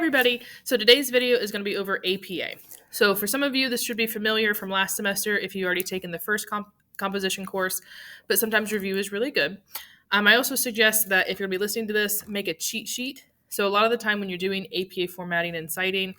everybody. So today's video is going to be over APA. So for some of you, this should be familiar from last semester if you already taken the first composition course, but sometimes review is really good. I also suggest that if you're going to be listening to this, make a cheat sheet. So a lot of the time when you're doing APA formatting and citing,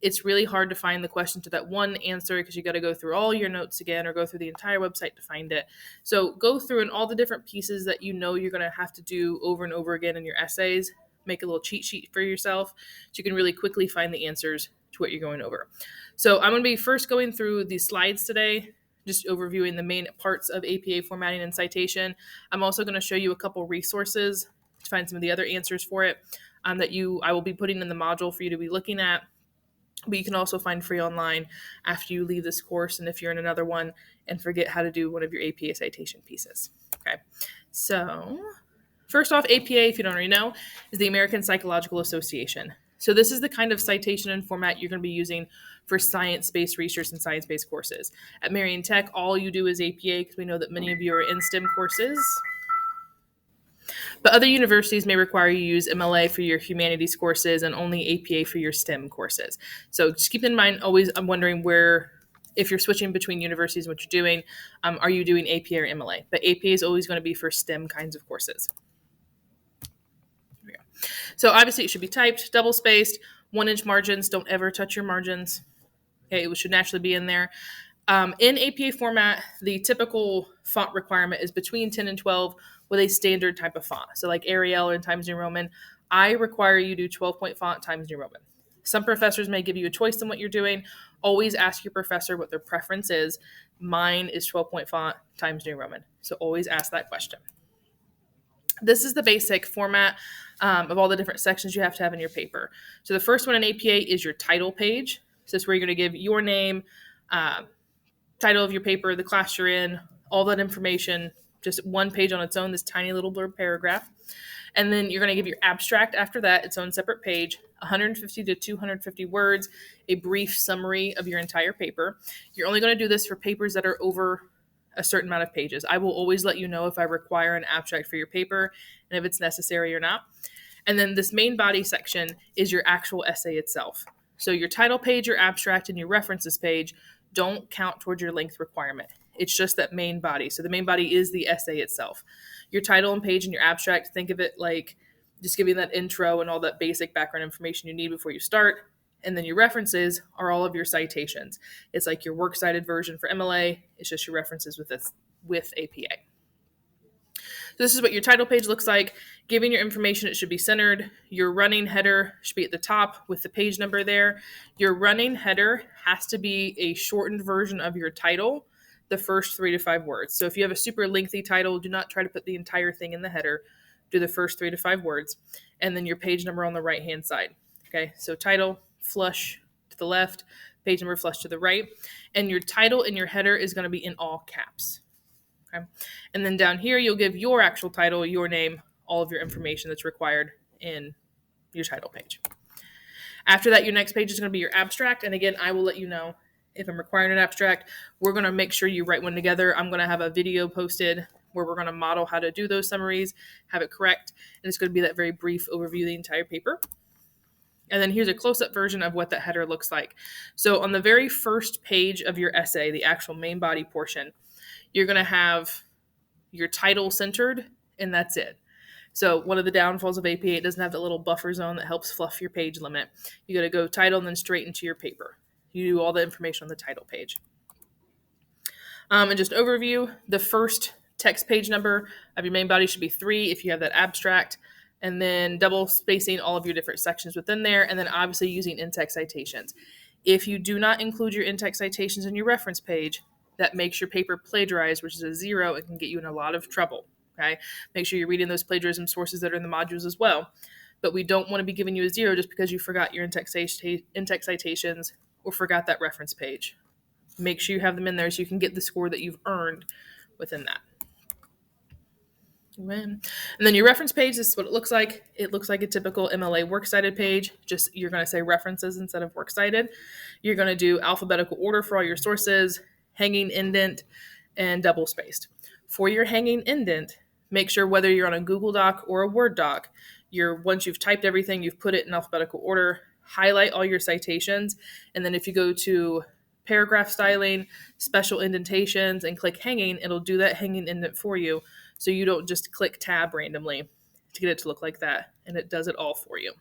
it's really hard to find the question to that one answer because you got to go through all your notes again or go through the entire website to find it. So go through and all the different pieces that you know you're going to have to do over and over again in your essays. Make a little cheat sheet for yourself so you can really quickly find the answers to what you're going over. So I'm going to be first going through these slides today, just overviewing the main parts of APA formatting and citation. I'm also going to show you a couple resources to find some of the other answers for it that I will be putting in the module for you to be looking at. But you can also find free online after you leave this course and if you're in another one and forget how to do one of your APA citation pieces. Okay, so first off, APA, if you don't already know, is the American Psychological Association. So this is the kind of citation and format you're going to be using for science-based research and science-based courses. At Marian Tech, all you do is APA because we know that many of you are in STEM courses. But other universities may require you use MLA for your humanities courses and only APA for your STEM courses. So just keep in mind, always, I'm wondering if you're switching between universities, what you're doing, are you doing APA or MLA? But APA is always going to be for STEM kinds of courses. So obviously it should be typed, double-spaced, 1-inch margins. Don't ever touch your margins. Okay, it should naturally be in there. In APA format, the typical font requirement is between 10 and 12 with a standard type of font. So like Arial and Times New Roman, I require you to do 12-point font Times New Roman. Some professors may give you a choice in what you're doing. Always ask your professor what their preference is. Mine is 12-point font Times New Roman. So always ask that question. This is the basic format of all the different sections you have to have in your paper. So the first one in APA is your title page. So this is where you're going to give your name, title of your paper, the class you're in, all that information, just one page on its own, this tiny little blurb paragraph. And then you're going to give your abstract after that, its own separate page, 150 to 250 words, a brief summary of your entire paper. You're only going to do this for papers that are over a certain amount of pages. I will always let you know if I require an abstract for your paper and if it's necessary or not. And then this main body section is your actual essay itself. So your title page, your abstract, and your references page don't count towards your length requirement. It's just that main body. So the main body is the essay itself. Your title and page and your abstract, think of it like just giving that intro and all that basic background information you need before you start. And then your references are all of your citations. It's like your works cited version for MLA. It's just your references with APA. So this is what your title page looks like. Given your information, it should be centered. Your running header should be at the top with the page number there. Your running header has to be a shortened version of your title, the first 3 to 5 words. So if you have a super lengthy title, do not try to put the entire thing in the header. Do the first 3 to 5 words. And then your page number on the right-hand side. Okay, so title, flush to the left, page number flush to the right. And your title and your header is going to be in all caps. Okay. And then down here, you'll give your actual title, your name, all of your information that's required in your title page. After that, your next page is going to be your abstract. And again, I will let you know if I'm requiring an abstract. We're going to make sure you write one together. I'm going to have a video posted where we're going to model how to do those summaries, have it correct. And it's going to be that very brief overview of the entire paper. And then here's a close-up version of what that header looks like. So on the very first page of your essay, the actual main body portion, you're going to have your title centered, and that's it. So one of the downfalls of APA, it doesn't have that little buffer zone that helps fluff your page limit. You got to go title and then straight into your paper. You do all the information on the title page. And just overview, the first text page number of your main body should be 3 if you have that abstract, and then double spacing all of your different sections within there, and then obviously using in-text citations. If you do not include your in-text citations in your reference page, that makes your paper plagiarized, which is a 0. It can get you in a lot of trouble. Okay, make sure you're reading those plagiarism sources that are in the modules as well. But we don't want to be giving you a 0 just because you forgot your in-text citations or forgot that reference page. Make sure you have them in there so you can get the score that you've earned within that. And then your reference page, this is what it looks like. It looks like a typical MLA works cited page. Just you're going to say references instead of works cited. You're going to do alphabetical order for all your sources, hanging indent, and double spaced. For your hanging indent, make sure whether you're on a Google Doc or a Word doc, once you've typed everything, you've put it in alphabetical order, highlight all your citations, and then if you go to paragraph styling, special indentations, and click hanging, it'll do that hanging indent for you, so you don't just click tab randomly to get it to look like that, and it does it all for you.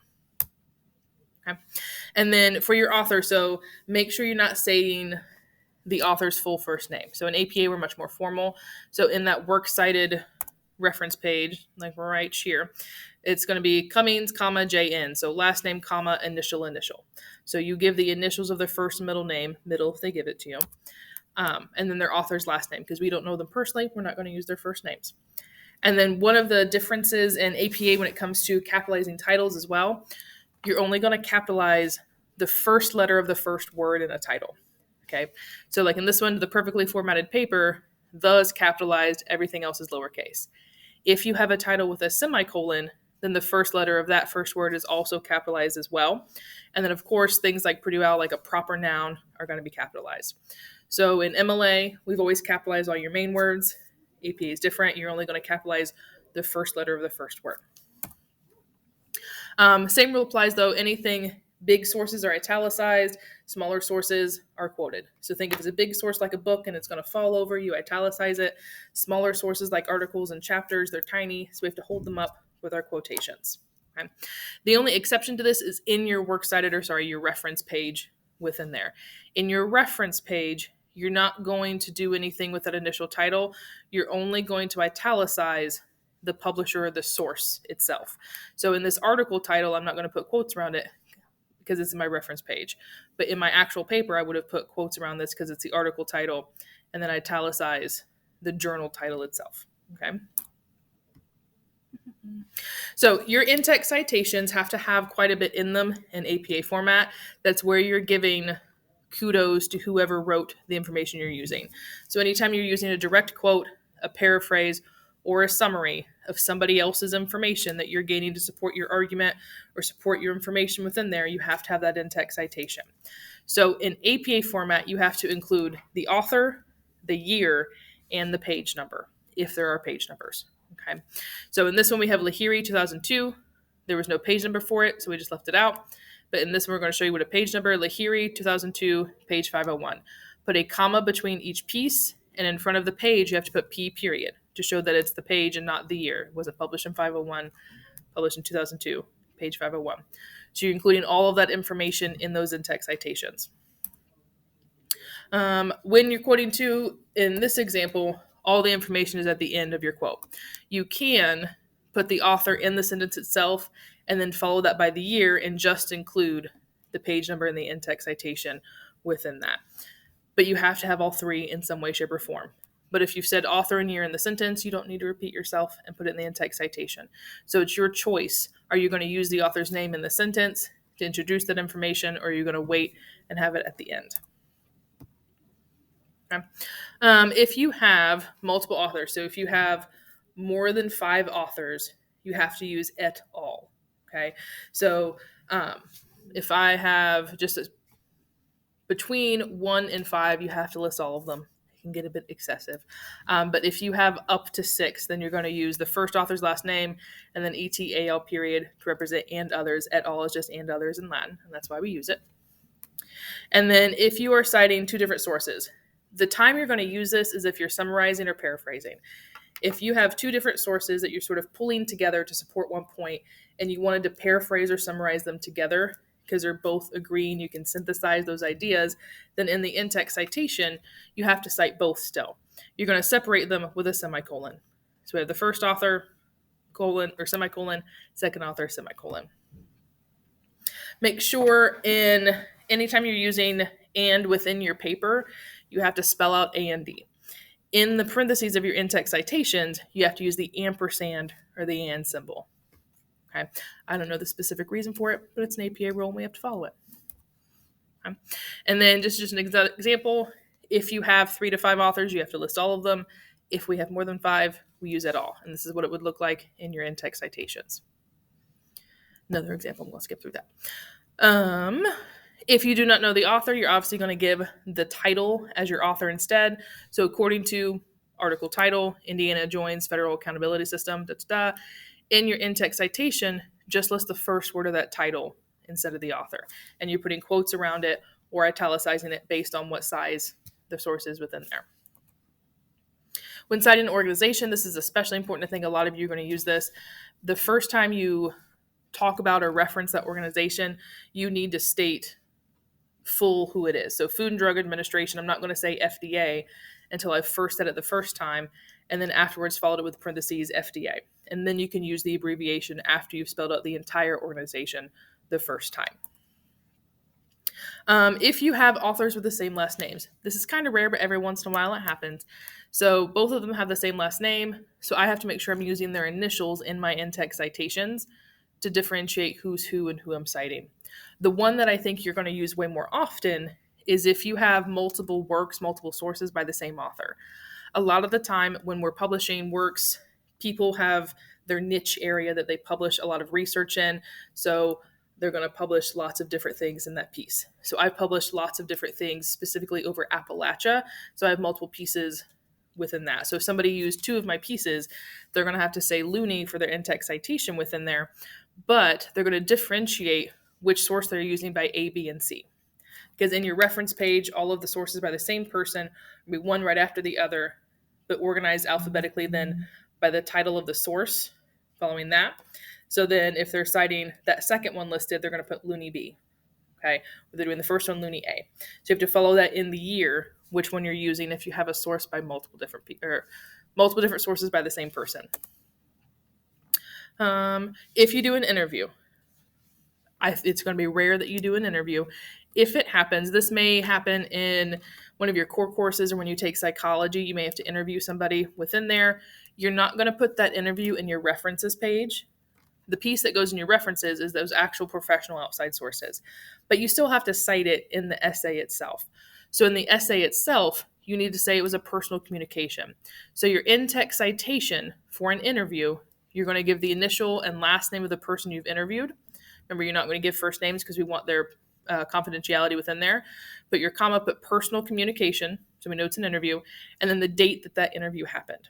Okay. And then for your author, so make sure you're not saying the author's full first name. So in APA, we're much more formal. So in that works cited reference page, like right here, it's going to be Cummings, comma, JN. So last name, comma, initial. So you give the initials of their first and middle name, middle if they give it to you, and then their author's last name. Because we don't know them personally, we're not going to use their first names. And then one of the differences in APA when it comes to capitalizing titles as well, you're only going to capitalize the first letter of the first word in a title. Okay. So like in this one, the perfectly formatted paper, the is capitalized, everything else is lowercase. If you have a title with a semicolon, then the first letter of that first word is also capitalized as well. And then of course, things like Purdue OWL, like a proper noun, are going to be capitalized. So in MLA, we've always capitalized all your main words. APA is different. You're only going to capitalize the first letter of the first word. Same rule applies though. Anything big sources are italicized, smaller sources are quoted. So think if it's a big source like a book and it's going to fall over, you italicize it. Smaller sources like articles and chapters, they're tiny, so we have to hold them up with our quotations. Okay? The only exception to this is in your works cited, your reference page within there. In your reference page, you're not going to do anything with that initial title. You're only going to italicize the publisher or the source itself. So in this article title, I'm not going to put quotes around it because it's in my reference page. But in my actual paper, I would have put quotes around this because it's the article title, and then italicize the journal title itself. Okay. So your in-text citations have to have quite a bit in them in APA format. That's where you're giving kudos to whoever wrote the information you're using. So anytime you're using a direct quote, a paraphrase, or a summary of somebody else's information that you're gaining to support your argument or support your information within there, you have to have that in-text citation. So in APA format, you have to include the author, the year, and the page number, if there are page numbers. Okay. So in this one, we have Lahiri 2002. There was no page number for it, so we just left it out. But in this one, we're going to show you what a page number, Lahiri 2002, page 501. Put a comma between each piece, and in front of the page, you have to put P period to show that it's the page and not the year. Was it published in 501, published in 2002, page 501. So you're including all of that information in those in-text citations. When you're quoting to, in this example, all the information is at the end of your quote. You can put the author in the sentence itself and then follow that by the year and just include the page number and the in-text citation within that. But you have to have all three in some way, shape, or form. But if you've said author and year in the sentence, you don't need to repeat yourself and put it in the in-text citation. So it's your choice. Are you going to use the author's name in the sentence to introduce that information, or are you going to wait and have it at the end? Okay. If you have multiple authors, so if you have more than 5 authors, you have to use et al. Okay. So if I have just between 1 and 5, you have to list all of them. It can get a bit excessive. But if you have up to 6, then you're going to use the first author's last name and then ETAL period to represent and others. Et al is just and others in Latin, and that's why we use it. And then if you are citing 2 different sources, the time you're going to use this is if you're summarizing or paraphrasing. If you have 2 different sources that you're sort of pulling together to support one point and you wanted to paraphrase or summarize them together because they're both agreeing, you can synthesize those ideas, then in the in-text citation, you have to cite both still. You're going to separate them with a semicolon. So we have the first author, colon, or semicolon, second author, semicolon. Make sure anytime you're using and within your paper, you have to spell out A and D. In the parentheses of your in-text citations, you have to use the ampersand or the and symbol. Okay. I don't know the specific reason for it, but it's an APA rule and we have to follow it. Okay. And then just an example, if you have 3 to 5 authors, you have to list all of them. If we have more than 5, we use it all. And this is what it would look like in your in-text citations. Another example, I'm going to skip through that. If you do not know the author, you're obviously going to give the title as your author instead. So according to article title, Indiana joins federal accountability system, in your in-text citation, just list the first word of that title instead of the author. And you're putting quotes around it or italicizing it based on what size the source is within there. When citing an organization, this is especially important. I think a lot of you are going to use this. The first time you talk about or reference that organization, you need to state full who it is. So Food and Drug Administration, I'm not going to say FDA until I've first said it the first time, and then afterwards followed it with parentheses FDA. And then you can use the abbreviation after you've spelled out the entire organization the first time. If you have authors with the same last names, this is kind of rare, but every once in a while it happens. So both of them have the same last name, so I have to make sure I'm using their initials in my in-text citations to differentiate who's who and who I'm citing. The one that I think you're going to use way more often is if you have multiple works, multiple sources by the same author. A lot of the time when we're publishing works, people have their niche area that they publish a lot of research in. So they're going to publish lots of different things in that piece. So I've published lots of different things specifically over Appalachia. So I have multiple pieces within that. So if somebody used 2 of my pieces, they're going to have to say Looney for their in-text citation within there, but they're going to differentiate which source they're using by A, B, and C. Because in your reference page, all of the sources by the same person will be one right after the other, but organized alphabetically then by the title of the source following that. So then if they're citing that second one listed, they're going to put Looney B. Okay. Or they're doing the first one, Looney A. So you have to follow that in the year, which one you're using if you have a source by multiple different sources by the same person. If you do an interview, it's going to be rare that you do an interview. If it happens, this may happen in one of your core courses or when you take psychology, you may have to interview somebody within there. You're not going to put that interview in your references page. The piece that goes in your references is those actual professional outside sources, but you still have to cite it in the essay itself. So in the essay itself, you need to say it was a personal communication. So your in-text citation for an interview, you're going to give the initial and last name of the person you've interviewed. Remember, you're not going to give first names because we want their confidentiality within there, but your comma, put personal communication, so we know it's an interview, and then the date that interview happened.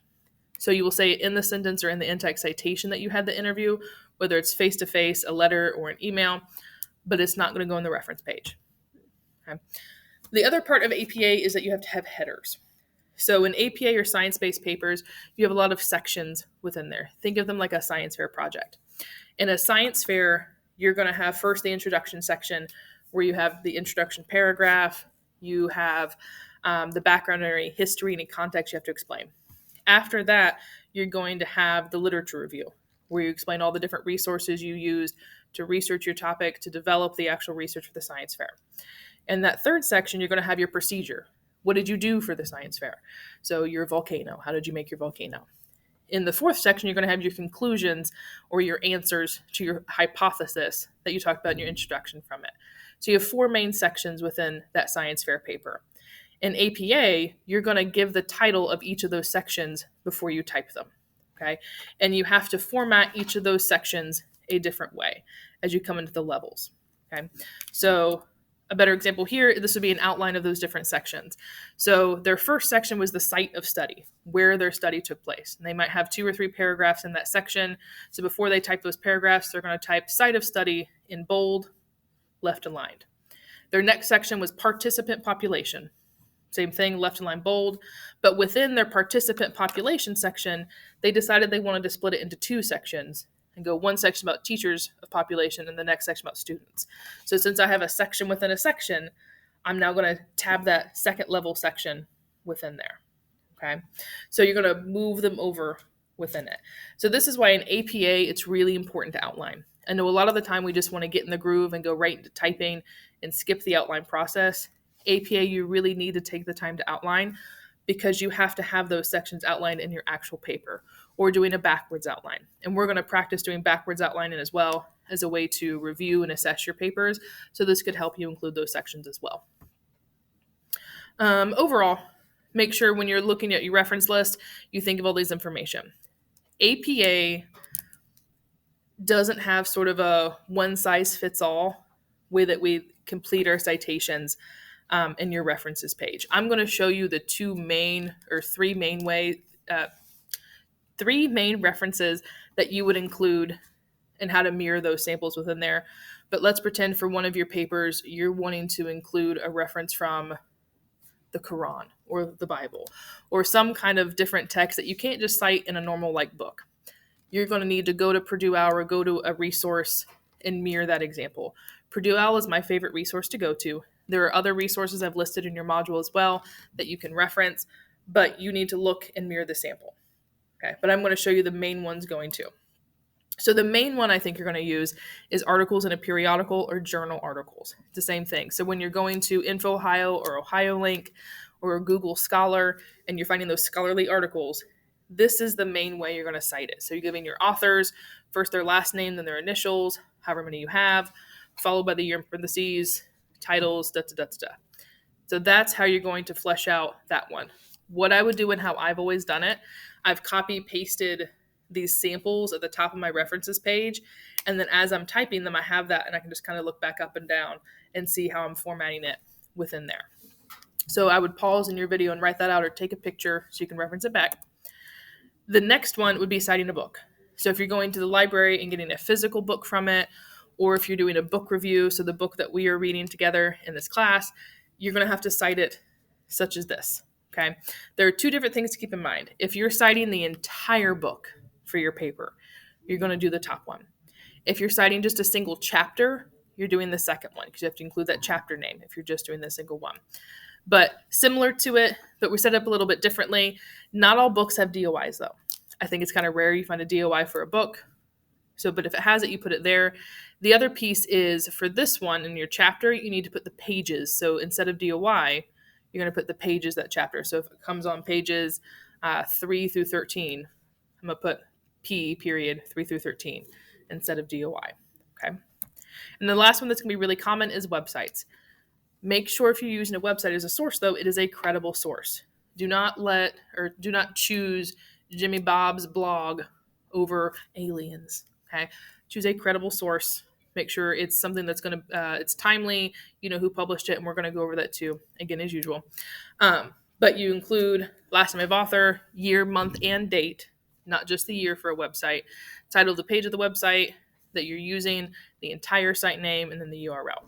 So you will say in the sentence or in the in-text citation that you had the interview, whether it's face-to-face, a letter, or an email, but it's not going to go in the reference page. Okay. The other part of APA is that you have to have headers. So in APA or science-based papers, you have a lot of sections within there. Think of them like a science fair project. In a science fair, you're going to have first the introduction section where you have the introduction paragraph, you have the background and any history, any context you have to explain. After that, you're going to have the literature review, where you explain all the different resources you used to research your topic, to develop the actual research for the science fair. In that third section, you're going to have your procedure. What did you do for the science fair? So your volcano, how did you make your volcano? In the fourth section, you're going to have your conclusions or your answers to your hypothesis that you talked about in your introduction from it. So you have 4 main sections within that science fair paper. In APA, you're going to give the title of each of those sections before you type them, okay? And you have to format each of those sections a different way as you come into the levels, okay? So a better example here, this would be an outline of those different sections. So their first section was the site of study, where their study took place. And they might have 2 or 3 paragraphs in that section. So before they type those paragraphs, they're going to type site of study in bold, left aligned. Their next section was participant population. Same thing, left aligned bold. But within their participant population section, they decided they wanted to split it into 2 sections and go one section about teachers of population and the next section about students. So since I have a section within a section, I'm now going to tab that second level section within there. Okay. So you're going to move them over within it. So this is why in APA, it's really important to outline. I know a lot of the time we just want to get in the groove and go right into typing and skip the outline process. APA, you really need to take the time to outline because you have to have those sections outlined in your actual paper or doing a backwards outline. And we're going to practice doing backwards outlining as well as a way to review and assess your papers. So this could help you include those sections as well. Overall, make sure when you're looking at your reference list, you think of all these information. APA doesn't have sort of a one-size-fits-all way that we complete our citations in your references page. I'm going to show you the 3 main references that you would include and how to mirror those samples within there. But let's pretend for one of your papers, you're wanting to include a reference from the Quran or the Bible or some kind of different text that you can't just cite in a normal like book. You're going to need to go to Purdue OWL, go to a resource and mirror that example. Purdue OWL is my favorite resource to go to. There are other resources I've listed in your module as well that you can reference, but you need to look and mirror the sample. Okay, but I'm going to show you the main ones going to. So the main one I think you're going to use is articles in a periodical or journal articles. It's the same thing. So when you're going to InfoOhio or OhioLink or Google Scholar and you're finding those scholarly articles, this is the main way you're going to cite it. So you're giving your authors first their last name, then their initials, however many you have, followed by the year in parentheses, titles, da da da da. So that's how you're going to flesh out that one. What I would do and how I've always done it, I've copy pasted these samples at the top of my references page. And then as I'm typing them, I have that and I can just kind of look back up and down and see how I'm formatting it within there. So I would pause in your video and write that out or take a picture so you can reference it back. The next one would be citing a book. So if you're going to the library and getting a physical book from it, or if you're doing a book review, so the book that we are reading together in this class, you're going to have to cite it such as this. Okay. There are two different things to keep in mind. If you're citing the entire book for your paper, you're going to do the top one. If you're citing just a single chapter, you're doing the second one because you have to include that chapter name if you're just doing the single one. But similar to it, but we set up a little bit differently. Not all books have DOIs though. I think it's kind of rare you find a DOI for a book. So, but if it has it, you put it there. The other piece is for this one in your chapter, you need to put the pages. So instead of DOI, you're going to put the pages that chapter. So if it comes on pages 3 through 13, I'm going to put P period 3 through 13 instead of DOI. Okay. And the last one that's going to be really common is websites. Make sure if you're using a website as a source, though, it is a credible source. Do not choose Jimmy Bob's blog over aliens. Okay. Choose a credible source. Make sure it's something that's going to, it's timely, you know who published it, and we're going to go over that too, again, as usual. But you include last name of author, year, month, and date, not just the year for a website, title of the page of the website that you're using, the entire site name, and then the URL.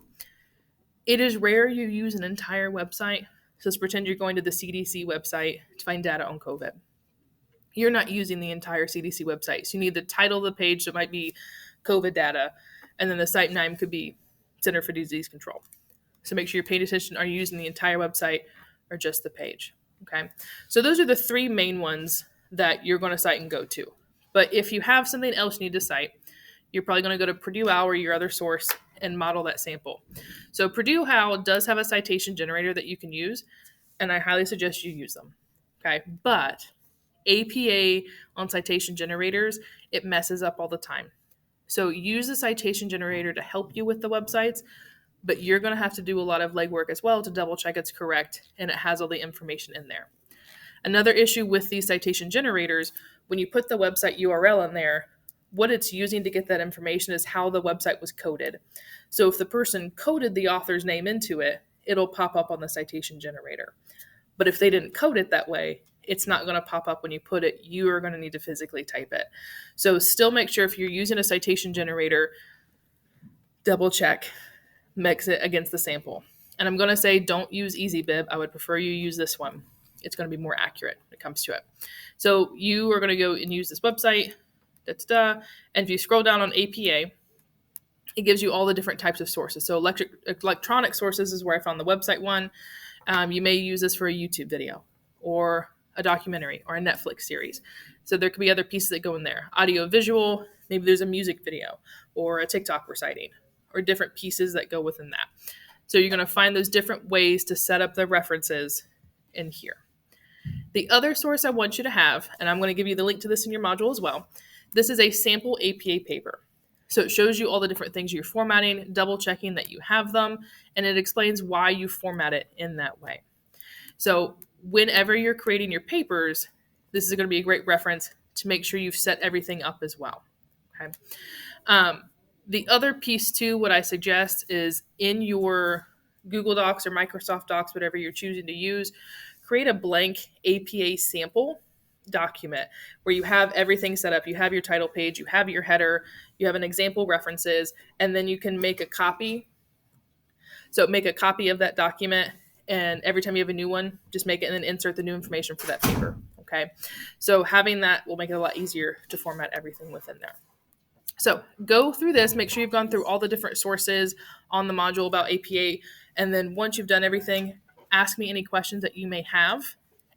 It is rare you use an entire website. So let's pretend you're going to the CDC website to find data on COVID. You're not using the entire CDC website. So you need the title of the page, so it might be COVID data, and then the site name could be Center for Disease Control. So make sure you're paying attention. Are you using the entire website or just the page? Okay. So those are the three main ones that you're going to cite and go to. But if you have something else you need to cite, you're probably going to go to Purdue OWL or your other source and model that sample. So Purdue OWL does have a citation generator that you can use, and I highly suggest you use them. Okay. But APA on citation generators, it messes up all the time. So use the citation generator to help you with the websites, but you're going to have to do a lot of legwork as well to double check it's correct and it has all the information in there. Another issue with these citation generators, when you put the website URL in there, what it's using to get that information is how the website was coded. So if the person coded the author's name into it, it'll pop up on the citation generator. But if they didn't code it that way, it's not going to pop up when you put it. You are going to need to physically type it. So still make sure if you're using a citation generator, double check, mix it against the sample. And I'm going to say don't use EasyBib. I would prefer you use this one. It's going to be more accurate when it comes to it. So you are going to go and use this website. And if you scroll down on APA, it gives you all the different types of sources. So electronic sources is where I found the website one. You may use this for a YouTube video or a documentary or a Netflix series. So there could be other pieces that go in there. Audio, visual, maybe there's a music video or a TikTok reciting or different pieces that go within that. So you're going to find those different ways to set up the references in here. The other source I want you to have, and I'm going to give you the link to this in your module as well, this is a sample APA paper. So it shows you all the different things you're formatting, double checking that you have them, and it explains why you format it in that way. So whenever you're creating your papers, this is going to be a great reference to make sure you've set everything up as well. Okay. The other piece too, what I suggest is in your Google Docs or Microsoft Docs, whatever you're choosing to use, create a blank APA sample document where you have everything set up. You have your title page, you have your header, you have an example references, and then you can make a copy. So make a copy of that document, and every time you have a new one, just make it and then insert the new information for that paper. Okay. So having that will make it a lot easier to format everything within there. So go through this, make sure you've gone through all the different sources on the module about APA. And then once you've done everything, ask me any questions that you may have,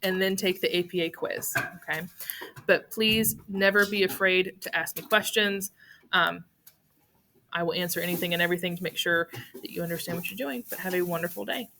and then take the APA quiz. Okay. But please never be afraid to ask me questions. I will answer anything and everything to make sure that you understand what you're doing. But have a wonderful day.